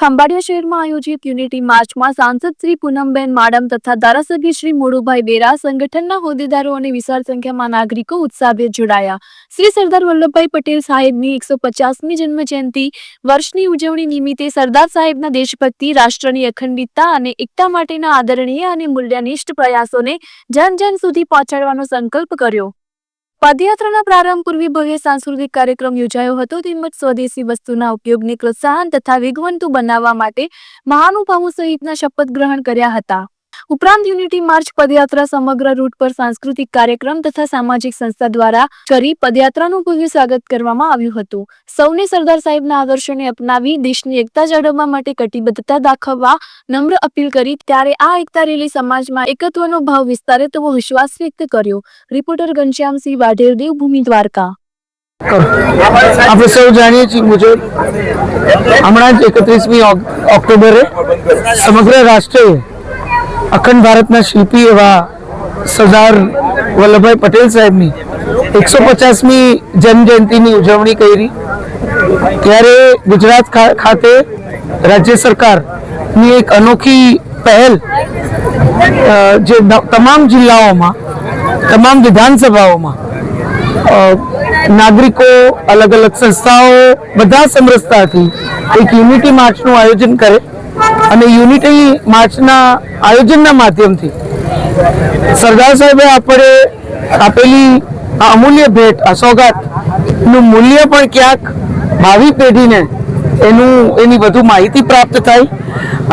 ખંભાળિયા શહેરમાં આયોજિત યુનિટી માર્ચમાં સાંસદ શ્રી પૂનમબેન માડમ તથા ધારાસભ્ય શ્રી મોડુભાઈ બેરા, સંગઠનના હોદ્દેદારો અને વિશાળ સંખ્યામાં નાગરિકો ઉત્સાહભેર જોડાયા. શ્રી સરદાર વલ્લભભાઈ પટેલ સાહેબની 150મી જન્મજયંતિ વર્ષની ઉજવણી નિમિત્તે સરદાર સાહેબના દેશભક્તિ, રાષ્ટ્રની અખંડિતતા અને એકતા માટેના આદરણીય અને મૂલ્યનિષ્ઠ પ્રયાસોને જન સુધી પહોંચાડવાનો સંકલ્પ કર્યો. પદયાત્રાના પ્રારંભ પૂર્વે ભવ્ય સાંસ્કૃતિક કાર્યક્રમ યોજાયો હતો તેમજ સ્વદેશી વસ્તુના ઉપયોગને પ્રોત્સાહન તથા વેગવંતુ બનાવવા માટે મહાનુભાવો સહિતના શપથ ગ્રહણ કર્યા હતા. ઉપરાંત યુનિટી માર્ચ પદયાત્રા સમગ્ર રૂટ પર સાંસ્કૃતિક કાર્યક્રમ તથા સામાજિક સંસ્થા દ્વારા કરી પદયાત્રાનું ભવ્ય સ્વાગત કરવામાં આવ્યું હતું. સૌને સરદાર સાહેબના આદર્શોને અપનાવી દેશની એકતા જાળવવા માટે કટિબદ્ધતા દાખવવા નમ્ર અપીલ કરી. ત્યારે આ એકતા રેલી સમાજમાં એકત્વનો ભાવ વિસ્તારે તેવો વિશ્વાસ વ્યક્ત કર્યો. રિપોર્ટર ઘનશ્યામસિંહ વાઢેર, દેવભૂમિ દ્વારકા. આપણે સૌ જાણીએ છીએ મુજબ હમણાં જ 31મી ઓક્ટોબરે સમગ્ર રાષ્ટ્રે અખંડ ભારતના શિલ્પી એવા સરદાર વલ્લભભાઈ પટેલ સાહેબની 150મી જન્મજયંતિની ઉજવણી કરી. ત્યારે ગુજરાત ખાતે રાજ્ય સરકારની એક અનોખી પહેલ જે તમામ જિલ્લાઓમાં, તમામ વિધાનસભાઓમાં નાગરિકો, અલગ અલગ સંસ્થાઓ બધા સમરસતાથી એક યુનિટી માર્ચનું આયોજન કરે અને યુનિટી માર્ચના આયોજનના માધ્યમથી સરદાર સાહેબે આપણે આપેલી આ અમૂલ્ય ભેટ, આ સોગાતનું મૂલ્ય પણ ક્યાંક ભાવિ પેઢીને એની વધુ માહિતી પ્રાપ્ત થાય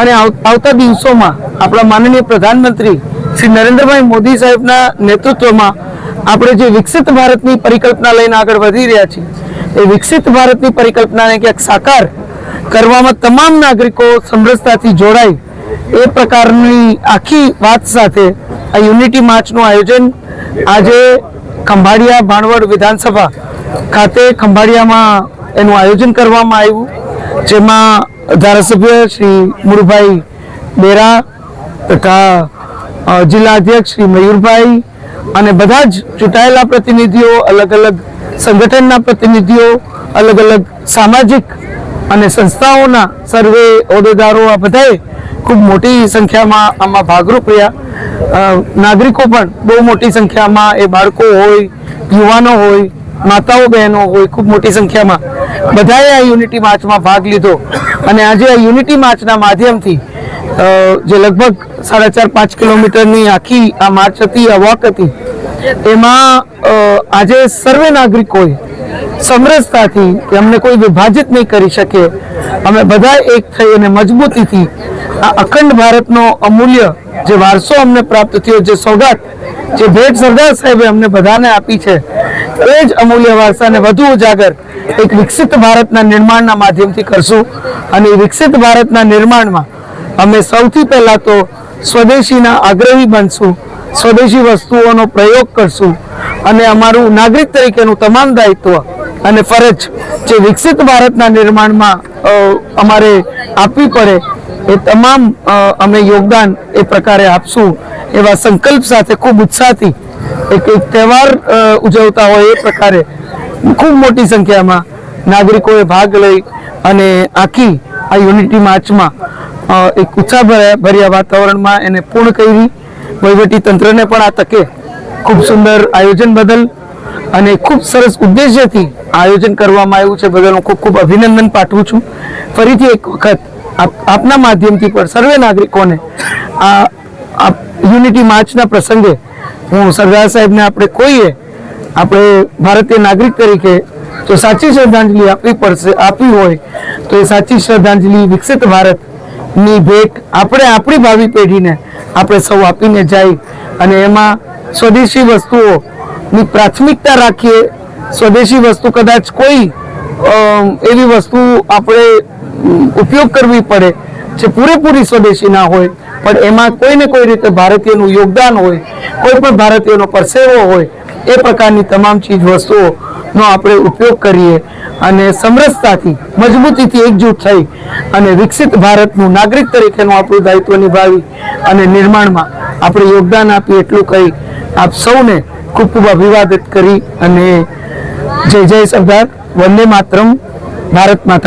અને આવતા દિવસોમાં આપણા માનનીય પ્રધાનમંત્રી શ્રી નરેન્દ્રભાઈ મોદી સાહેબના નેતૃત્વમાં આપણે જે વિકસિત ભારતની પરિકલ્પના લઈને આગળ વધી રહ્યા છીએ, એ વિકસિત ભારતની પરિકલ્પનાને ક્યાંક સાકાર કરવામાં તમામ નાગરિકો સમરસતાથી જોડાય એ પ્રકારની આખી વાત સાથે આ યુનિટી માર્ચનું આયોજન આજે ખંભાળિયા ભાણવડ વિધાનસભા ખાતે ખંભાળિયામાં એનું આયોજન કરવામાં આવ્યું, જેમાં ધારાસભ્ય શ્રી મોડુભાઈ બેરા તથા જિલ્લા અધ્યક્ષ શ્રી મયુરભાઈ અને બધા જ ચૂંટાયેલા પ્રતિનિધિઓ, અલગ અલગ સંગઠનના પ્રતિનિધિઓ, અલગ અલગ સામાજિક અને સંસ્થાઓના સર્વે હોદ્દેદારો, આ બધાએ ખૂબ મોટી સંખ્યામાં આમાં ભાગરૂપ રહ્યા. નાગરિકો પણ બહુ મોટી સંખ્યામાં, એ બાળકો હોય, યુવાનો હોય, માતાઓ બહેનો હોય, ખૂબ મોટી સંખ્યામાં બધાએ આ યુનિટી માર્ચમાં ભાગ લીધો. અને આજે આ યુનિટી માર્ચના માધ્યમથી જે લગભગ 4.5-5 કિલોમીટરની આખી આ માર્ચ હતી, આ વોક હતી, એમાં આજે સર્વે નાગરિકોએ સમરસતાથી કે અમને કોઈ વિભાજિત નહીં કરી શકે, અમે બધા એક થઈ અને મજબૂતીથી આ અખંડ ભારતનો અમૂલ્ય જે વારસો અમને પ્રાપ્ત થયો, જે સોગાત, જે ભેટ સરદાર સાહેબે અમને બધાને આપી છે, એ જ અમૂલ્ય વારસાને વધુ ઉજાગર એક વિકસિત ભારતના નિર્માણના માધ્યમથી કરશું. અને વિકસિત ભારતના નિર્માણમાં અમે સૌથી પહેલાં તો સ્વદેશીના આગ્રહી બનશું, સ્વદેશી વસ્તુઓનો પ્રયોગ કરશું અને અમારું નાગરિક તરીકેનું તમામ દાયિત્વ અને ફરજ જે વિકસિત ભારતના નિર્માણમાં અમારે આપવી પડે એ તમામ અમે યોગદાન એ પ્રકારે આપશું એવા સંકલ્પ સાથે ખૂબ ઉત્સાહથી એક તહેવાર ઉજવતા હોય એ પ્રકારે ખૂબ મોટી સંખ્યામાં નાગરિકોએ ભાગ લઈ અને આખી આ યુનિટી માર્ચમાં એક ઉત્સાહભર્યા વાતાવરણમાં એને પૂર્ણ કરી. વહીવટી તંત્રને પણ આ તકે ખૂબ સુંદર આયોજન બદલ અને ખૂબ સરસ ઉદ્દેશ્યથી આયોજન કરવામાં આવ્યું છે બદલ હું ખૂબ ખૂબ અભિનંદન પાઠવું છું. ફરીથી એક વખત આપના માધ્યમથી પણ સર્વે નાગરિકોને આ યુનિટી માર્ચના પ્રસંગે હું સરદાર સાહેબને આપણે ભારતીય નાગરિક તરીકે જો સાચી શ્રદ્ધાંજલિ આપવી હોય તો એ સાચી શ્રદ્ધાંજલિ વિકસિત ભારતની ભેટ આપણે આપણી ભાવિ પેઢીને આપણે સૌ આપીને જાય અને એમાં સ્વદેશી વસ્તુઓની પ્રાથમિકતા રાખીએ. સ્વદેશી વસ્તુ કદાચ કોઈ એવી વસ્તુ આપણે ઉપયોગ કરવી પડે જે પૂરેપૂરી સ્વદેશી ના હોય, પણ એમાં કોઈને કોઈ રીતે ભારતીયનું યોગદાન હોય, કોઈ પણ ભારતીયનો પરસેવો હોય, એ પ્રકારની તમામ ચીજ વસ્તુઓનો આપણે ઉપયોગ કરીએ અને સમરસતાથી, મજબૂતીથી એકજૂટ થઈ અને વિકસિત ભારતનું નાગરિક તરીકેનું આપણું દાયિત્વ નિભાવી અને નિર્માણમાં આપણે યોગદાન આપીએ એટલું કહી આપ સૌને ખૂબ ખૂબ અભિવાદિત કરી અને જય જય સરદાર, વંદે માતરમ, ભારત માતા